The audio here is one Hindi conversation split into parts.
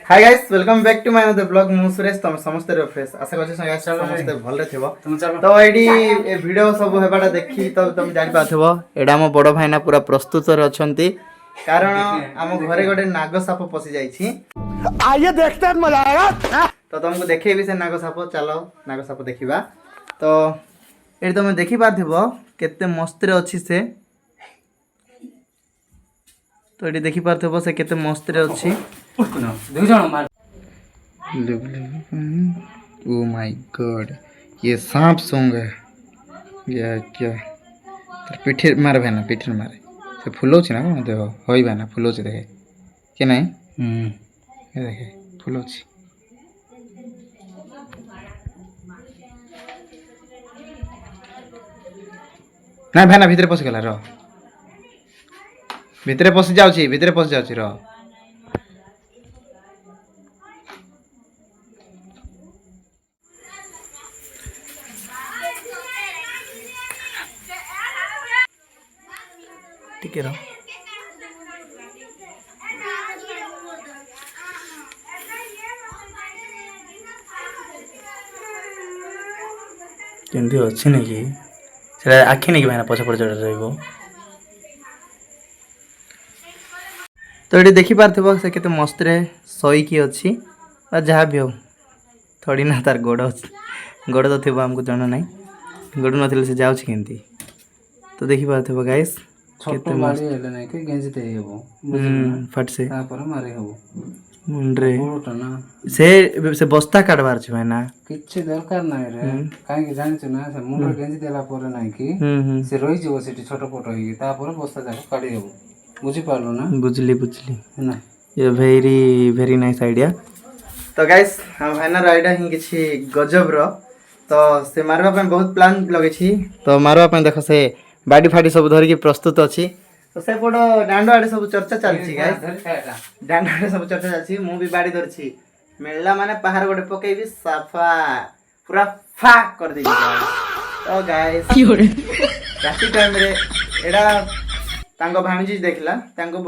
hi guys welcome back to my another blog मु सुरेश तुम समस्त फ्रेश आशा करछ गाइस समस्त भल रे थिबो तो एडी ए वीडियो सब हेबाटा देखि तो तुम जानि पाथबो एडा हम बड़ भाईना पूरा प्रस्तुत रे अछंती कारण हम घरे गोटे नाग साप पसी जाई छी आइए देखते हैं मजा आएगा तो तुमको देखेबी से नाग साप चलो नाग साप देखिबा तो एडी तुम देखि पाथबो केते मस्त रे अछि से तो एडी देखि पाथबो से केते मस्त रे अछि ओ माय गॉड ये सांप सूंघ है या क्या तर पीठे मार भाई ना पीठे मारे से फुलो छी ना देखो होई भाई ना फुलो छी देखे के नहीं ये देखे फुलो छी ना भाई ना भीतर पस गेला रो भीतर पस जाउची रो ठीक है रो केंदी अछि नै कि सेरा आखि नै कि भाइना पछ पछ रहइबो तो ये देखि पारथबो से केते मस्त रे सोई की अछि आ जहा भी हो थोड़ी ना तार गोड़ तो थिबो हमको जाना नै गोड़ नथिले से जाउछि केंती तो देखि पारथबो गाइस छोटो बाड़ी हेले नै के गेंजी ते हेबो फट से ता पर मारे हेबो मुंडरे बोलटा ना से बस्ता काटबार छ भाइना किछि दरकार नै रे काहे कि जानि छ ना से मुंडर गेंजी देला पर नै कि से रहि जबो सेठी छोटो फोटो हेगी ता पर बस्ता जाको काटी हेबो बुझी पारलो ना बुझली ना ये वेरी नाइस आइडिया तो गाइस हम भाइना आइडिया ही किछि गजब रो तो से मारवा पे बहुत प्लान लगे छी तो मारवा पे देखो से बाडी फाडी सब धर के प्रस्तुत अछि तो से पडो डांडो आडे सब चर्चा चलछि गाइस डांडो आडे सब चर्चा चलछि मु भी बाडी धरछि मेलला माने पहाड़ गोटे पकेबी साफा पूरा फाक कर देबी तो गाइस राती टाइम रे एडा तांको भाणजी देखला तांको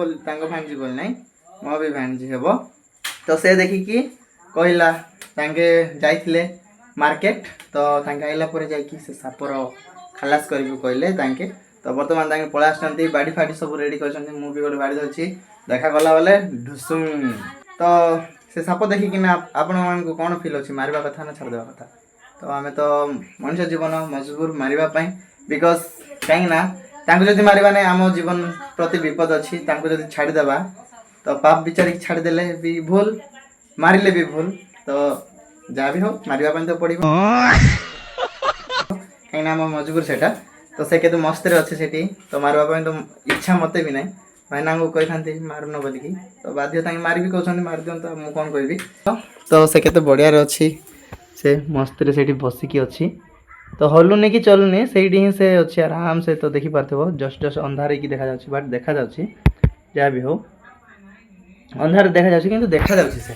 भाणजी बोल नै मो भी भाणजी हेबो तो से देखि कि कहला तांके जाइथिले मार्केट तो तांके आइला परे जाई कि से सापर खलास करबो कहले तांके तो वर्तमान तांके पळा आछंती बाडी फाडी सब रेडी करछंती मु भी गोटे बाडी धरछि देखा गला वाले ढुसुम तो से साप देखि कि ना आपण मान को कोन फील अछि मारिबा कथा ना छाड़ देबा कथा तो हमें तो मनुष्य जीवन मजबूर मारिबा पई बिकॉज़ काहे ना तांको जदि मारिबा नै आम जीवन प्रति विपद अछि तांको जदि छाड़ देबा तो पाप विचार छाड़ देले भी भूल मारिले भी भूल तो जा भी हो मारिबा पई तो पड़िबो काहे ना हम मजबूर सेटा तो से केते मस्त रे अछि सेठी तो मारबा पई तो इच्छा मते भी नै भाईना को कहि थांती मारनो बोली की तो बाध्य तांगे मारि भी कहछन मार दियन तो मु कोन कहबी तो से केते बढ़िया रे अछि से मस्त रे सेठी बसी की अछि तो हलुने कि चलुने सेठी ही से अछि आराम से तो देखि पारथबो जस्ट अंधार की देखा जाछि बट देखा जाछि जा भी हो अंधार देखा जाछि किंतु देखा जाछि से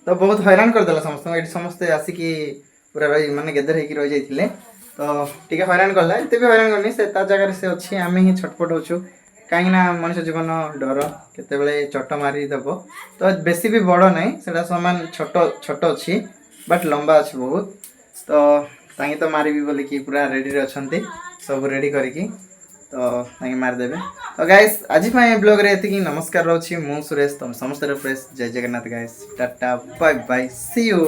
तो बहुत हैरान कर देला समस्त एठी समस्त आसी की पूरा रही माने गेदर हे की रह जाइथिले तो टिके हैरान करला एते भी हैरान करनी से ता जगह से अछि आमे ही छटपट होछु काहे ना मनुष्य जीवन डर केते बेले चट मारी देबो तो बेसी भी बड़ नै सेटा समान छोटो अछि बट लंबा अछि बहुत तो तांगे तो मारी भी बोले कि पूरा रेडी रे अछंती सब रेडी करी की तो तांगे मार देबे तो गाइस आज मैं ब्लॉग रे एति की नमस्कार रहउछि मु सुरेश तुम समस्त रे फ्रेश जय जगन्नाथ गाइस टाटा बाय बाय सी यू